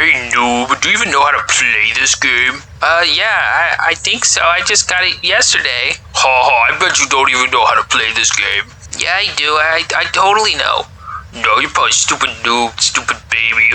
Hey noob, do you even know how to play this game? Yeah, I think so. I just got it yesterday. I bet you don't even know how to play this game. Yeah, I do. I totally know. No, you're probably stupid noob, stupid baby.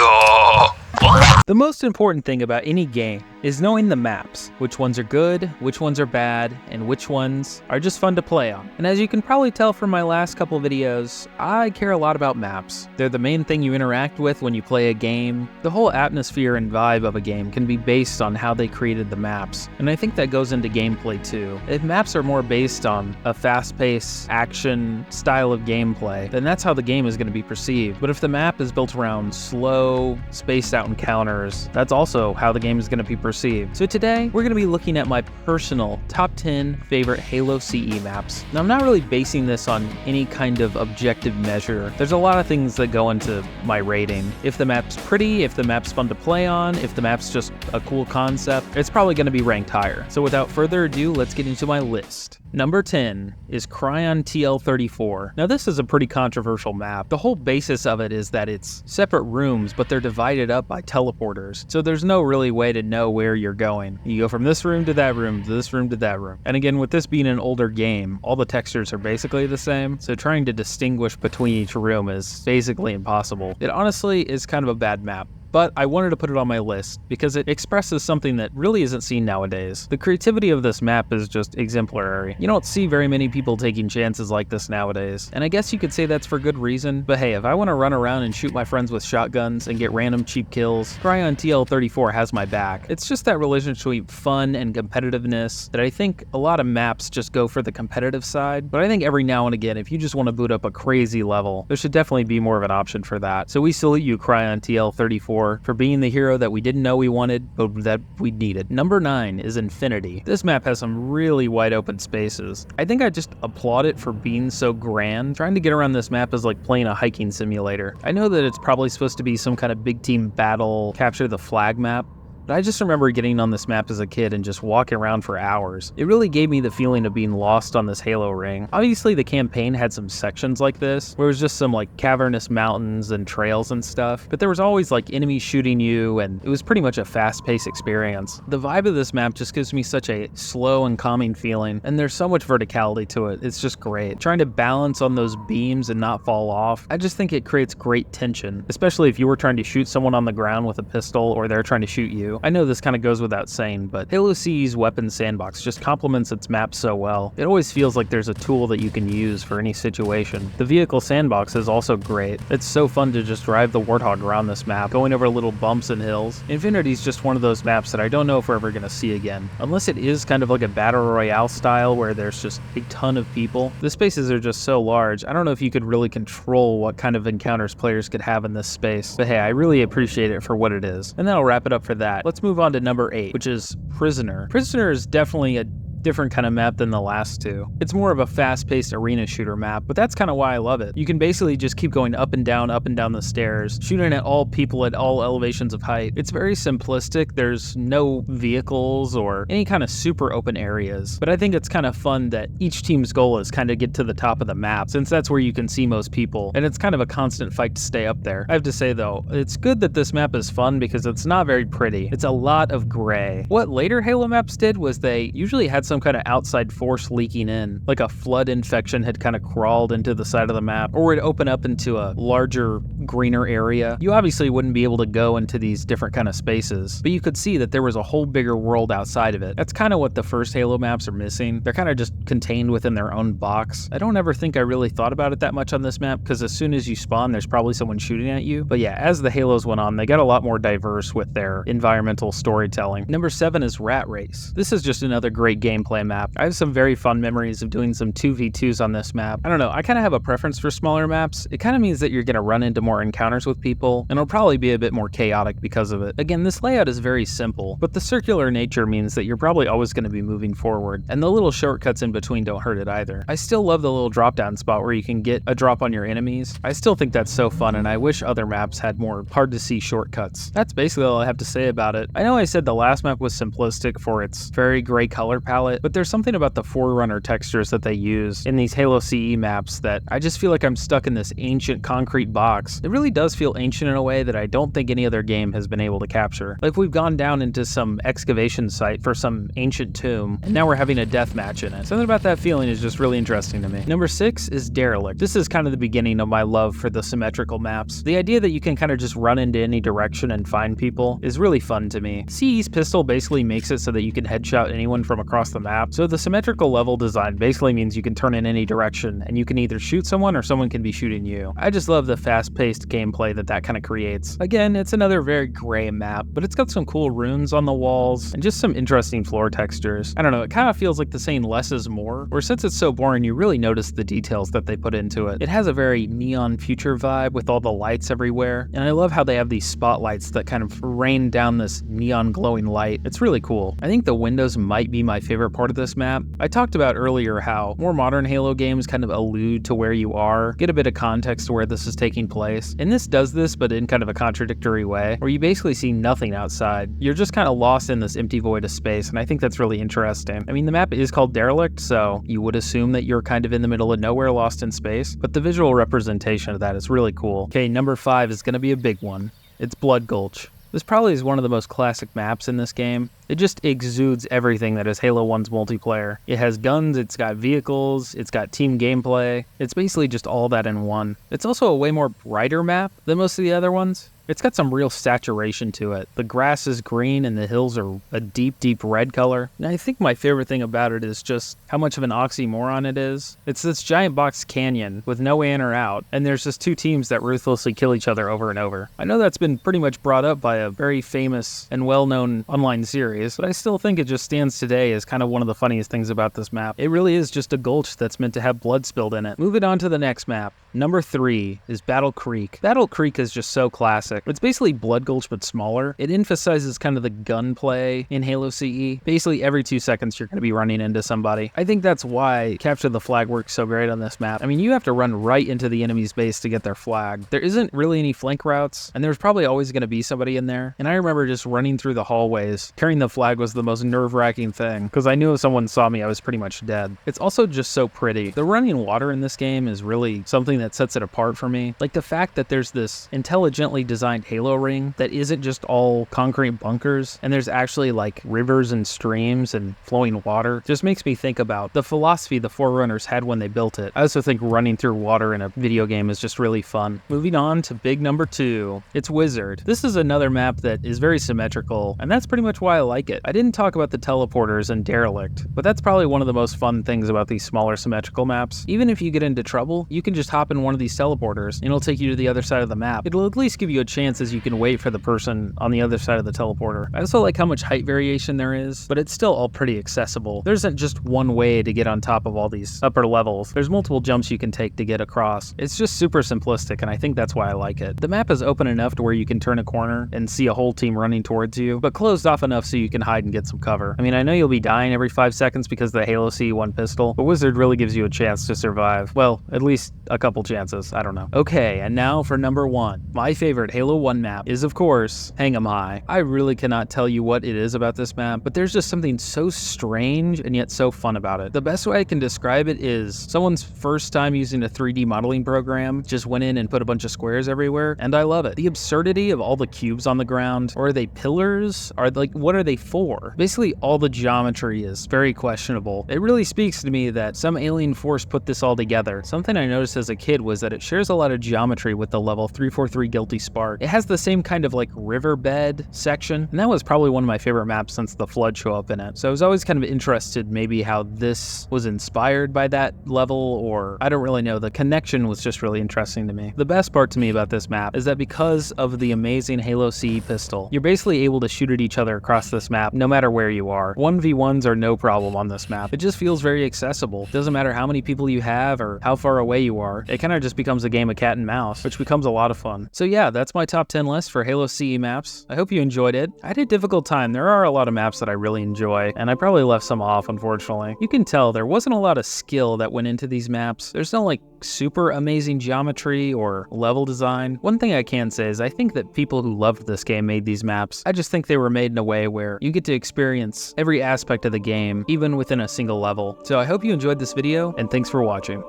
The most important thing about any game is knowing the maps, which ones are good, which ones are bad, and which ones are just fun to play on. And as you can probably tell from my last couple videos, I care a lot about maps. They're the main thing you interact with when you play a game. The whole atmosphere and vibe of a game can be based on how they created the maps, and I think that goes into gameplay too. If maps are more based on a fast-paced action style of gameplay, then that's how the game is going to be perceived. But if the map is built around slow, spaced-out encounters, that's also how the game is going to be perceived. So today, we're going to be looking at my personal top 10 favorite Halo CE maps. Now, I'm not really basing this on any kind of objective measure. There's a lot of things that go into my rating. If the map's pretty, if the map's fun to play on, if the map's just a cool concept, it's probably going to be ranked higher. So without further ado, let's get into my list. Number 10 is Kryon TL34. Now this is a pretty controversial map. The whole basis of it is that it's separate rooms, but they're divided up by teleporters. So there's no really way to know where you're going. You go from this room to that room, to this room to that room. And again, with this being an older game, all the textures are basically the same. So trying to distinguish between each room is basically impossible. It honestly is kind of a bad map, but I wanted to put it on my list because it expresses something that really isn't seen nowadays. The creativity of this map is just exemplary. You don't see very many people taking chances like this nowadays, and I guess you could say that's for good reason, but hey, if I want to run around and shoot my friends with shotguns and get random cheap kills, Kryon TL34 has my back. It's just that relationship between fun and competitiveness that I think a lot of maps just go for the competitive side, but I think every now and again, if you just want to boot up a crazy level, there should definitely be more of an option for that. So we salute you, Kryon TL34, for being the hero that we didn't know we wanted, but that we needed. Number 9 is Infinity. This map has some really wide open spaces. I think I just applaud it for being so grand. Trying to get around this map is like playing a hiking simulator. I know that it's probably supposed to be some kind of big team battle, capture the flag map, but I just remember getting on this map as a kid and just walking around for hours. It really gave me the feeling of being lost on this Halo ring. Obviously the campaign had some sections like this, where it was just some like cavernous mountains and trails and stuff, but there was always like enemies shooting you, and it was pretty much a fast-paced experience. The vibe of this map just gives me such a slow and calming feeling, and there's so much verticality to it. It's just great. Trying to balance on those beams and not fall off, I just think it creates great tension, especially if you were trying to shoot someone on the ground with a pistol or they're trying to shoot you. I know this kind of goes without saying, but Halo CE's weapons sandbox just complements its map so well. It always feels like there's a tool that you can use for any situation. The vehicle sandbox is also great. It's so fun to just drive the Warthog around this map, going over little bumps and hills. Infinity's just one of those maps that I don't know if we're ever going to see again. Unless it is kind of like a battle royale style where there's just a ton of people. The spaces are just so large, I don't know if you could really control what kind of encounters players could have in this space. But hey, I really appreciate it for what it is. And that'll wrap it up for that. Let's move on to number 8, which is Prisoner. Prisoner is definitely a different kind of map than the last two. It's more of a fast-paced arena shooter map, but that's kind of why I love it. You can basically just keep going up and down the stairs, shooting at all people at all elevations of height. It's very simplistic. There's no vehicles or any kind of super open areas, but I think it's kind of fun that each team's goal is kind of get to the top of the map, since that's where you can see most people, and it's kind of a constant fight to stay up there. I have to say though, it's good that this map is fun because it's not very pretty. It's a lot of gray. What later Halo maps did was they usually had some kind of outside force leaking in, like a flood infection had kind of crawled into the side of the map, or would open up into a larger, greener area. You obviously wouldn't be able to go into these different kind of spaces, but you could see that there was a whole bigger world outside of it. That's kind of what the first Halo maps are missing. They're kind of just contained within their own box. I don't ever think I really thought about it that much on this map, because as soon as you spawn, there's probably someone shooting at you. But yeah, as the Halos went on, they got a lot more diverse with their environmental storytelling. Number 7 is Rat Race. This is just another great gameplay map. I have some very fun memories of doing some 2v2s on this map. I don't know, I kind of have a preference for smaller maps. It kind of means that you're going to run into more encounters with people, and it'll probably be a bit more chaotic because of it. Again, this layout is very simple, but the circular nature means that you're probably always going to be moving forward, and the little shortcuts in between don't hurt it either. I still love the little drop down spot where you can get a drop on your enemies. I still think that's so fun, and I wish other maps had more hard to see shortcuts. That's basically all I have to say about it. I know I said the last map was simplistic for its very gray color palette, but there's something about the Forerunner textures that they use in these Halo CE maps that I just feel like I'm stuck in this ancient concrete box It really does feel ancient in a way that I don't think any other game has been able to capture. Like we've gone down into some excavation site for some ancient tomb, and now we're having a death match in it. Something about that feeling is just really interesting to me. Number 6 is Derelict. This is kind of the beginning of my love for the symmetrical maps. The idea that you can kind of just run into any direction and find people is really fun to me. CE's pistol basically makes it so that you can headshot anyone from across the map, so the symmetrical level design basically means you can turn in any direction and you can either shoot someone or someone can be shooting you. I just love the fast-paced gameplay that kind of creates. Again, it's another very gray map, but it's got some cool runes on the walls and just some interesting floor textures. I don't know, it kind of feels like the saying less is more, where since it's so boring, you really notice the details that they put into it. It has a very neon future vibe with all the lights everywhere, and I love how they have these spotlights that kind of rain down this neon glowing light. It's really cool. I think the windows might be my favorite part of this map. I talked about earlier how more modern Halo games kind of allude to where you are, get a bit of context to where this is taking place, and this does this but in kind of a contradictory way, where you basically see nothing outside. You're just kind of lost in this empty void of space, and I think that's really interesting. I mean, the map is called Derelict, so you would assume that you're kind of in the middle of nowhere lost in space, but the visual representation of that is really cool. Okay, number 5 is going to be a big one. It's Blood Gulch. This probably is one of the most classic maps in this game. It just exudes everything that is Halo 1's multiplayer. It has guns, it's got vehicles, it's got team gameplay. It's basically just all that in one. It's also a way more brighter map than most of the other ones. It's got some real saturation to it. The grass is green and the hills are a deep, deep red color. And I think my favorite thing about it is just how much of an oxymoron it is. It's this giant box canyon with no in or out, and there's just two teams that ruthlessly kill each other over and over. I know that's been pretty much brought up by a very famous and well-known online series, but I still think it just stands today as kind of one of the funniest things about this map. It really is just a gulch that's meant to have blood spilled in it. Moving on to the next map. Number 3 is Battle Creek. Battle Creek is just so classic. It's basically Blood Gulch but smaller. It emphasizes kind of the gunplay in Halo CE. Basically every 2 seconds you're going to be running into somebody. I think that's why Capture the Flag works so great on this map. I mean, you have to run right into the enemy's base to get their flag. There isn't really any flank routes, and there's probably always going to be somebody in there. And I remember just running through the hallways. Carrying the flag was the most nerve-wracking thing, because I knew if someone saw me, I was pretty much dead. It's also just so pretty. The running water in this game is really something that sets it apart for me. Like the fact that there's this intelligently designed Halo ring that isn't just all concrete bunkers, and there's actually like rivers and streams and flowing water, just makes me think about the philosophy the Forerunners had when they built it. I also think running through water in a video game is just really fun. Moving on to big number 2, it's Wizard. This is another map that is very symmetrical, and that's pretty much why I like it. I didn't talk about the teleporters and Derelict, but that's probably one of the most fun things about these smaller symmetrical maps. Even if you get into trouble, you can just hop in one of these teleporters and it'll take you to the other side of the map. It'll at least give you a chance as you can wait for the person on the other side of the teleporter. I also like how much height variation there is, but it's still all pretty accessible. There isn't just one way to get on top of all these upper levels. There's multiple jumps you can take to get across. It's just super simplistic, and I think that's why I like it. The map is open enough to where you can turn a corner and see a whole team running towards you, but closed off enough so you can hide and get some cover. I mean, I know you'll be dying every 5 seconds because of the Halo C1 pistol, but Wizard really gives you a chance to survive. Well, at least a couple chances, I don't know. Okay, and now for number 1. My favorite Halo 1 map is, of course, Hang 'em High. I really cannot tell you what it is about this map, but there's just something so strange and yet so fun about it. The best way I can describe it is someone's first time using a 3D modeling program just went in and put a bunch of squares everywhere, and I love it. The absurdity of all the cubes on the ground, or are they pillars? What are they for? Basically, all the geometry is very questionable. It really speaks to me that some alien force put this all together. Something I noticed as a kid was that it shares a lot of geometry with the level 343 Guilty Spark. It has the same kind of like riverbed section, and that was probably one of my favorite maps since the Flood show up in it. So I was always kind of interested maybe how this was inspired by that level, or I don't really know. The connection was just really interesting to me. The best part to me about this map is that because of the amazing Halo CE pistol, you're basically able to shoot at each other across this map no matter where you are. 1v1s are no problem on this map. It just feels very accessible. Doesn't matter how many people you have or how far away you are. It kind of just becomes a game of cat and mouse, which becomes a lot of fun. So yeah, that's my top 10 list for Halo CE maps. I hope you enjoyed it. I had a difficult time. There are a lot of maps that I really enjoy, and I probably left some off, unfortunately. You can tell there wasn't a lot of skill that went into these maps. There's no like super amazing geometry or level design. One thing I can say is I think that people who loved this game made these maps. I just think they were made in a way where you get to experience every aspect of the game, even within a single level. So I hope you enjoyed this video, and thanks for watching.